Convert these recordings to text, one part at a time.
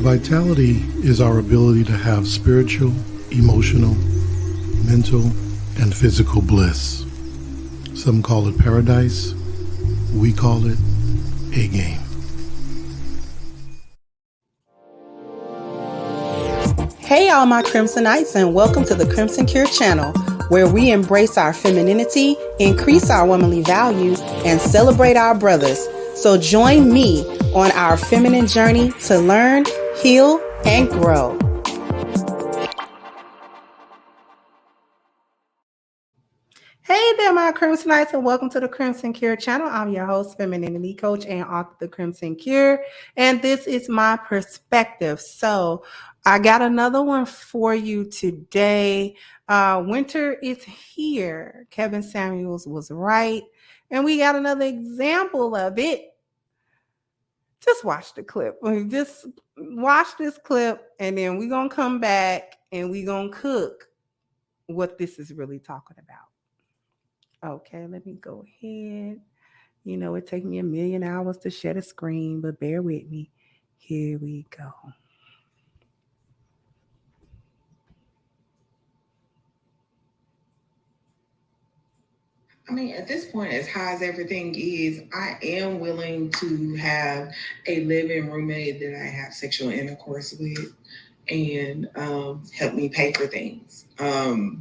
Vitality is our ability to have spiritual, emotional, mental, and physical bliss. Some call it paradise. We call it a game. Hey all my Crimsonites, and welcome to the Crimson Cure channel, where we embrace our femininity, increase our womanly values, and celebrate our brothers. So join me on our feminine journey to learn, heal, and grow. Hey there, my Crimsonites, and welcome to the Crimson Cure channel. I'm your host, femininity coach, and author of The Crimson Cure, and this is my perspective. So I got another one for you today. Winter is here. Kevin Samuels was right, and we got another example of it. Just watch the clip. Just watch this clip, and then we're going to come back and we're going to cook what this is really talking about. Okay, let me go ahead. You know, it takes me 1,000,000 hours to share the screen, but bear with me. Here we go. I mean, at this point, as high as everything is, I am willing to have a living roommate that I have sexual intercourse with and help me pay for things. I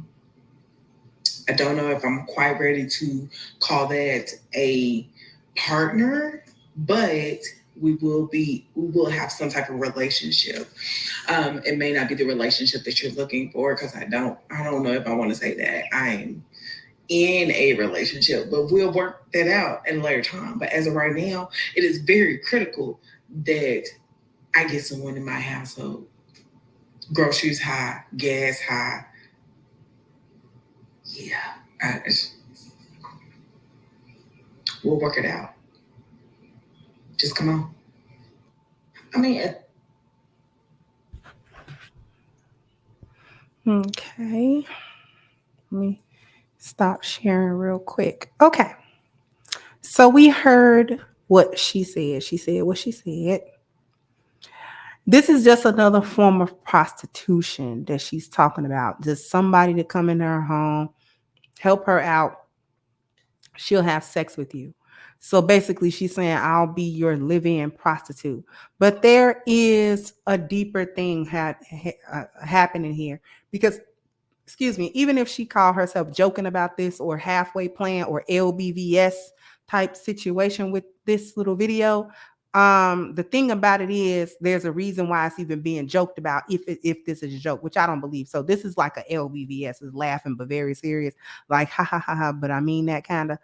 don't know if I'm quite ready to call that a partner, but we will have some type of relationship. It may not be the relationship that you're looking for, because I don't know if I want to say that I'm in a relationship, but we'll work that out at a later time. But as of right now, it is very critical that I get someone in my household. Groceries high, gas high. Yeah, we'll work it out. Just come on. I mean, Okay. Let me stop sharing real quick. Okay. So we heard what she said. She said what she said. This is just another form of prostitution that she's talking about. Just somebody to come in her home, help her out. She'll have sex with you. So basically she's saying, I'll be your live-in prostitute. But there is a deeper thing happening here, because, excuse me, even if she called herself joking about this or halfway plan or LBVS type situation with this little video, the thing about it is there's a reason why it's even being joked about if this is a joke, which I don't believe. So this is like a LBVS, is laughing but very serious, like ha ha ha ha, but I mean that kind of.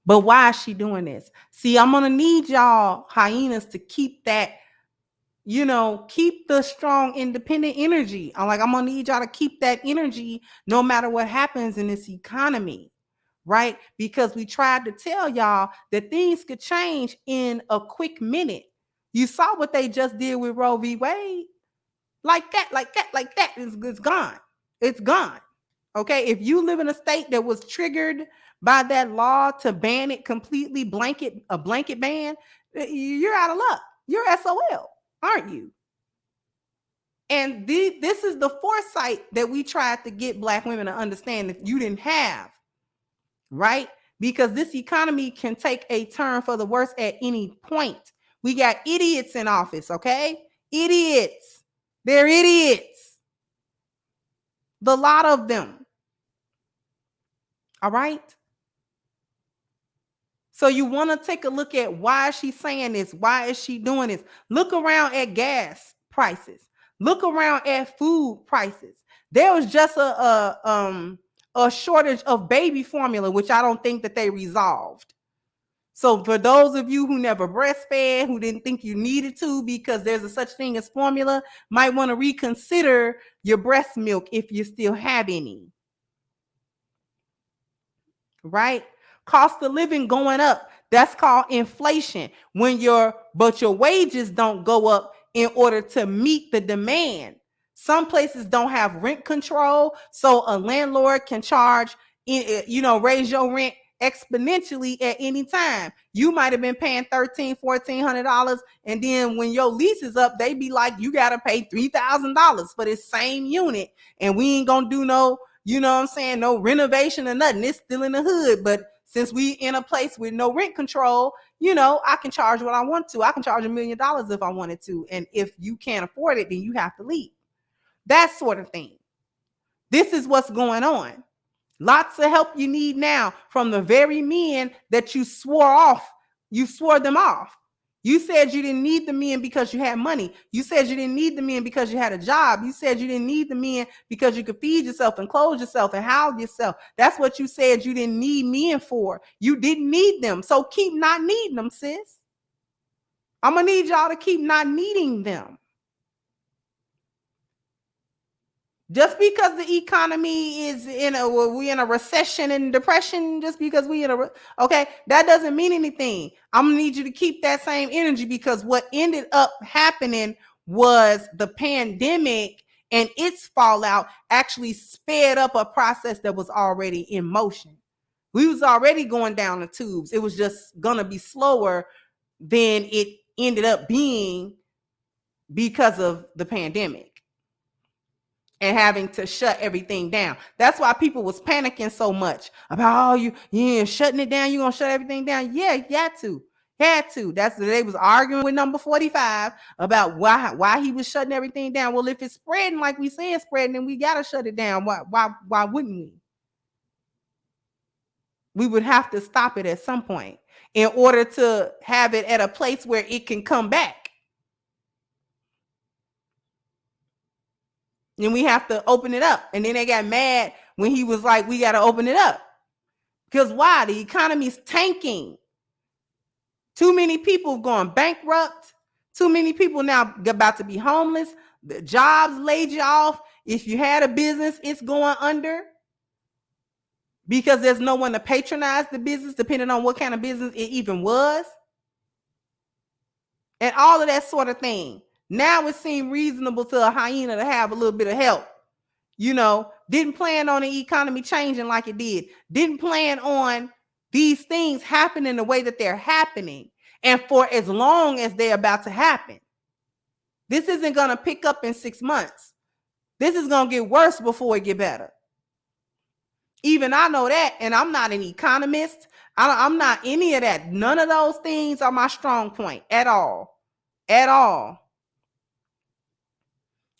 But why is she doing this? See, I'm gonna need y'all hyenas to keep that, you know, keep the strong independent energy. I'm gonna need y'all to keep that energy no matter what happens in this economy, right? Because we tried to tell y'all that things could change in a quick minute. You saw what they just did with Roe v. Wade. Like that. It's gone. It's gone. Okay. If you live in a state that was triggered by that law to ban it completely, a blanket ban, you're out of luck. You're SOL, aren't you? And this is the foresight that we tried to get Black women to understand that you didn't have, right? Because this economy can take a turn for the worse at any point. We got idiots in office, okay? Idiots. They're idiots. The lot of them. All right? So you want to take a look at why she's saying this. Why is she doing this? Look around at gas prices. Look around at food prices. There was just a shortage of baby formula, which I don't think that they resolved. So for those of you who never breastfed, who didn't think you needed to because there's a such thing as formula, might want to reconsider your breast milk if you still have any. Right? Cost of living going up. That's called inflation. But your wages don't go up in order to meet the demand. Some places don't have rent control, so a landlord can charge, raise your rent exponentially at any time. You might have been paying $1,300-$1,400, and then when your lease is up, they be like, you got to pay $3,000 for this same unit, and we ain't gonna do no, you know what I'm saying, no renovation or nothing. It's still in the hood, but since we in a place with no rent control, you know, I can charge what I want to. I can charge $1 million if I wanted to, and if you can't afford it, then you have to leave. That sort of thing. This is what's going on. Lots of help you need now from the very men that you swore off. You swore them off. You said you didn't need the men because you had money. You said you didn't need the men because you had a job. You said you didn't need the men because you could feed yourself and clothe yourself and house yourself. That's what you said you didn't need men for. You didn't need them. So keep not needing them, sis. I'm going to need y'all to keep not needing them. Just because the economy is we in a recession and depression, just because we in okay, that doesn't mean anything. I'm gonna need you to keep that same energy, because what ended up happening was the pandemic and its fallout actually sped up a process that was already in motion. We was already going down the tubes. It was just gonna be slower than it ended up being because of the pandemic and having to shut everything down. That's why people was panicking so much about, shutting it down. You're going to shut everything down. Yeah, you had to. That's they was arguing with number 45 about why he was shutting everything down. Well, if it's spreading like we saying spreading, then we got to shut it down. Why wouldn't we? We would have to stop it at some point in order to have it at a place where it can come back. And we have to open it up. And then they got mad when he was like, we got to open it up. Because why? The economy's tanking. Too many people going bankrupt. Too many people now about to be homeless. The jobs laid you off. If you had a business, it's going under. Because there's no one to patronize the business, depending on what kind of business it even was. And all of that sort of thing. Now it seemed reasonable to a hyena to have a little bit of help. Didn't plan on the economy changing like it did. Didn't plan on these things happening the way that they're happening and for as long as they're about to happen. This isn't going to pick up in 6 months. This is going to get worse before it get better. Even I know that, and I'm not an economist. I'm not any of that. None of those things are my strong point at all. At all.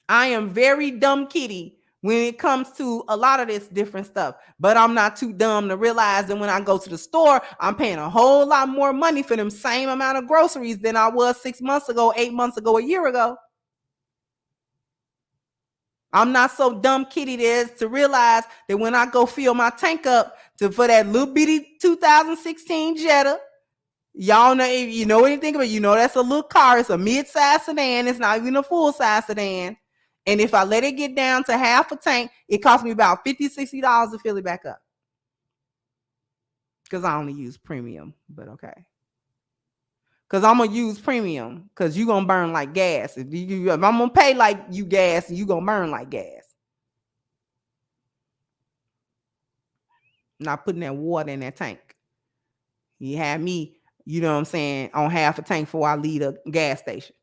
I am very dumb kitty when it comes to a lot of this different stuff, but I'm not too dumb to realize that when I go to the store, I'm paying a whole lot more money for them same amount of groceries than I was 6 months ago, 8 months ago, a year ago. I'm not so dumb kitty to realize that when I go fill my tank up for that little bitty 2016 Jetta, y'all know, if you know anything about it, that's a little car. It's a mid-size sedan. It's not even a full-size sedan. And if I let it get down to half a tank, it costs me about $50-$60 to fill it back up. Because I only use premium, but okay. Because I'm going to use premium because you're going to burn like gas. If I'm going to pay like you gas, you're going to burn like gas. Not putting that water in that tank. You have me, on half a tank before I leave a gas station.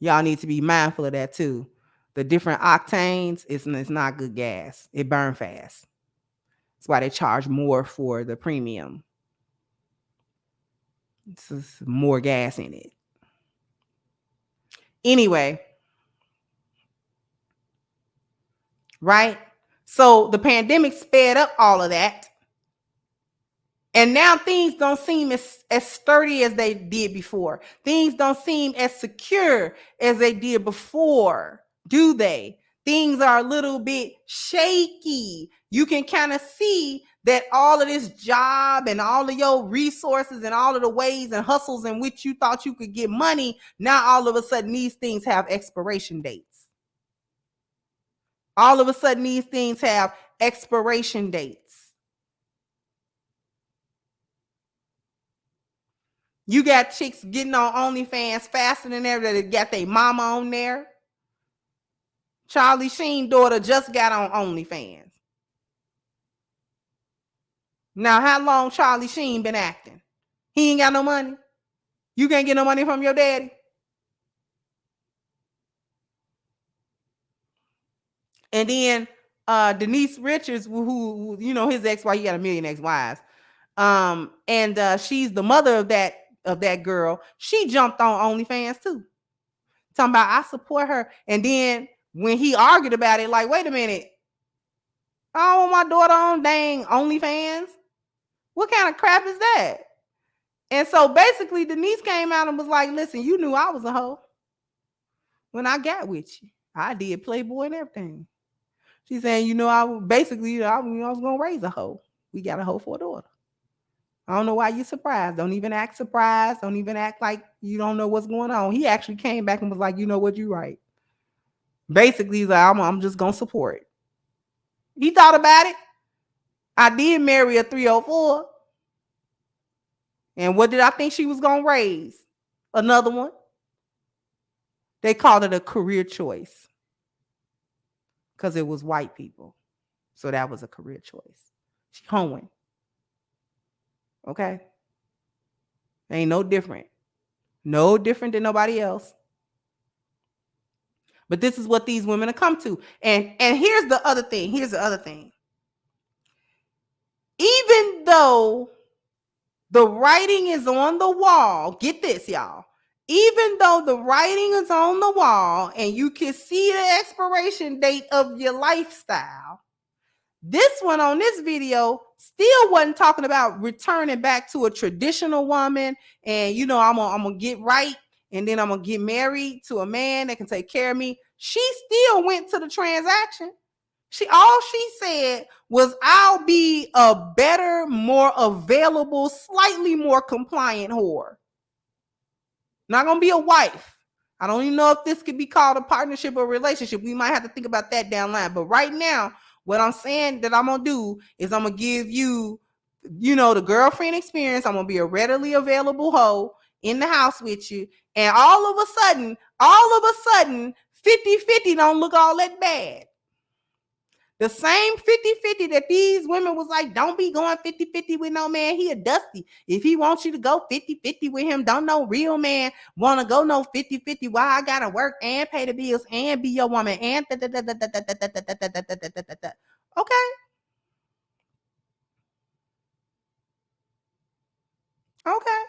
Y'all need to be mindful of that too. The different octanes, it's not good gas. It burns fast. That's why they charge more for the premium. It's more gas in it. Anyway. Right? So the pandemic sped up all of that. And now things don't seem as sturdy as they did before. Things don't seem as secure as they did before, do they? Things are a little bit shaky. You can kind of see that all of this job and all of your resources and all of the ways and hustles in which you thought you could get money, now all of a sudden these things have expiration dates. All of a sudden these things have expiration dates. You got chicks getting on OnlyFans faster than ever that got their mama on there. Charlie Sheen's daughter just got on OnlyFans. Now, how long Charlie Sheen been acting? He ain't got no money. You can't get no money from your daddy. And then Denise Richards, who you know, his ex-wife, he got a million ex-wives. And she's the mother of that girl. She jumped on OnlyFans too. Talking about I support her. And then when he argued about it, like, wait a minute, I don't want my daughter on dang OnlyFans. What kind of crap is that? And so basically Denise came out and was like, listen, you knew I was a hoe when I got with you. I did Playboy and everything. She's saying, you know, I was going to raise a hoe. We got a hoe for a daughter. I don't know why you're surprised. Don't even act surprised. Don't even act like you don't know what's going on. He actually came back and was like, you know what, you're right. Basically, he's like, I'm just going to support it. He thought about it. I did marry a 304. And what did I think she was going to raise? Another one. They called it a career choice because it was white people. So that was a career choice. She hoeing. Okay? Ain't no different. No different than nobody else. But this is what these women have come to. And here's the other thing. Here's the other thing. Even though the writing is on the wall, get this, y'all. Even though the writing is on the wall and you can see the expiration date of your lifestyle, this one on this video still wasn't talking about returning back to a traditional woman and, you know, I'm gonna get right and then I'm gonna get married to a man that can take care of me. She still went to the transaction. All she said was, I'll be a better, more available, slightly more compliant whore. Not gonna be a wife. I don't even know if this could be called a partnership or relationship. We might have to think about that down the line. But right now, what I'm saying that I'm gonna do is I'm gonna give you, you know, the girlfriend experience. I'm gonna be a readily available hoe in the house with you. And all of a sudden, 50-50 don't look all that bad. The same 50-50 that these women was like, don't be going 50-50 with no man. He a dusty. If he wants you to go 50-50 with him, don't no real man want to go no 50-50. Why I got to work and pay the bills and be your woman and okay. Okay.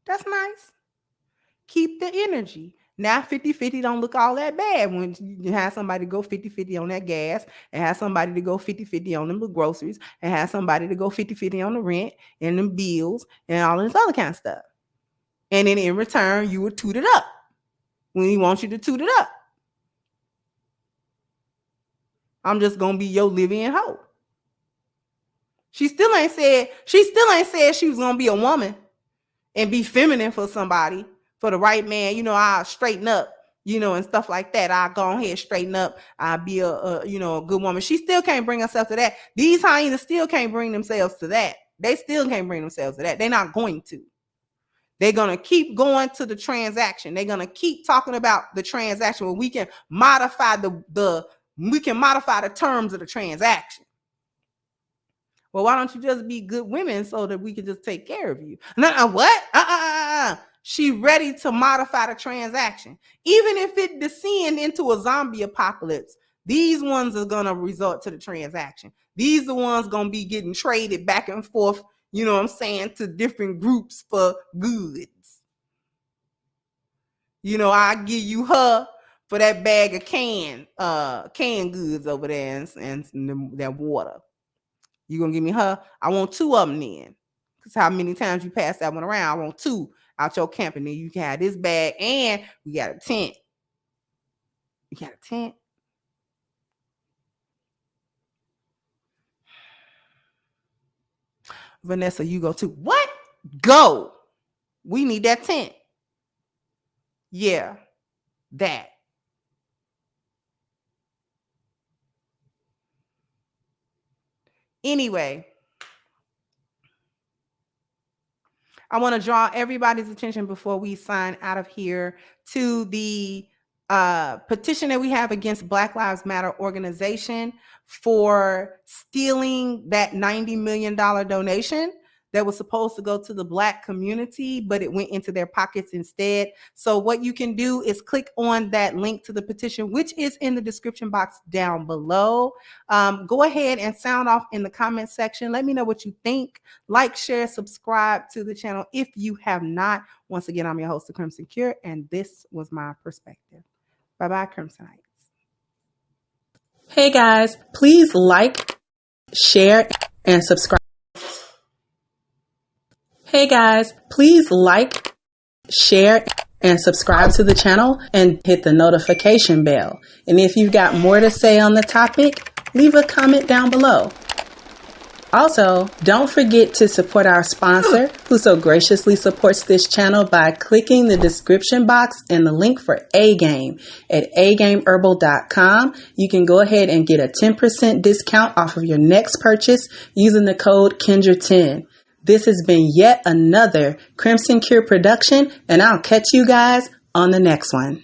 That's nice. Keep the energy. Now 50-50 don't look all that bad when you have somebody to go 50-50 on that gas and have somebody to go 50-50 on them groceries and have somebody to go 50-50 on the rent and them bills and all this other kind of stuff. And then in return, you would toot it up when he wants you to toot it up. I'm just going to be your living hoe. She still ain't said she was going to be a woman and be feminine for somebody, for the right man. You know, I'll straighten up, you know, and stuff like that. I'll go ahead, straighten up. I'll be a good woman. She still can't bring herself to that. These hyenas still can't bring themselves to that. They still can't bring themselves to that. They're not going to. They're going to keep going to the transaction. They're going to keep talking about the transaction where we can modify the terms of the transaction. Well, why don't you just be good women so that we can just take care of you? No, what? She ready to modify the transaction. Even if it descend into a zombie apocalypse, these ones are going to resort to the transaction. These are the ones going to be getting traded back and forth, you know what I'm saying, to different groups for goods. You know, I give you her for that bag of canned goods over there and that water. You gonna give me her? I want two of them then. Because how many times you pass that one around? I want two out your camp, and then you can have this bag, and we got a tent. You got a tent. Vanessa, you go too. What? Go. We need that tent. Yeah, that. Anyway, I want to draw everybody's attention before we sign out of here to the petition that we have against Black Lives Matter organization for stealing that $90 million donation that was supposed to go to the Black community, but it went into their pockets instead. So what you can do is click on that link to the petition, which is in the description box down below. Go ahead and sound off in the comment section. Let me know what you think. Like, share, subscribe to the channel if you have not. Once again, I'm your host, The Crimson Cure, and this was my perspective. Bye-bye, Crimsonites. Hey guys, please like, share, and subscribe. Hey guys, please like, share, and subscribe to the channel and hit the notification bell. And if you've got more to say on the topic, leave a comment down below. Also, don't forget to support our sponsor, who so graciously supports this channel by clicking the description box and the link for A-Game at agameherbal.com. You can go ahead and get a 10% discount off of your next purchase using the code Kendra10. This has been yet another Crimson Cure production, and I'll catch you guys on the next one.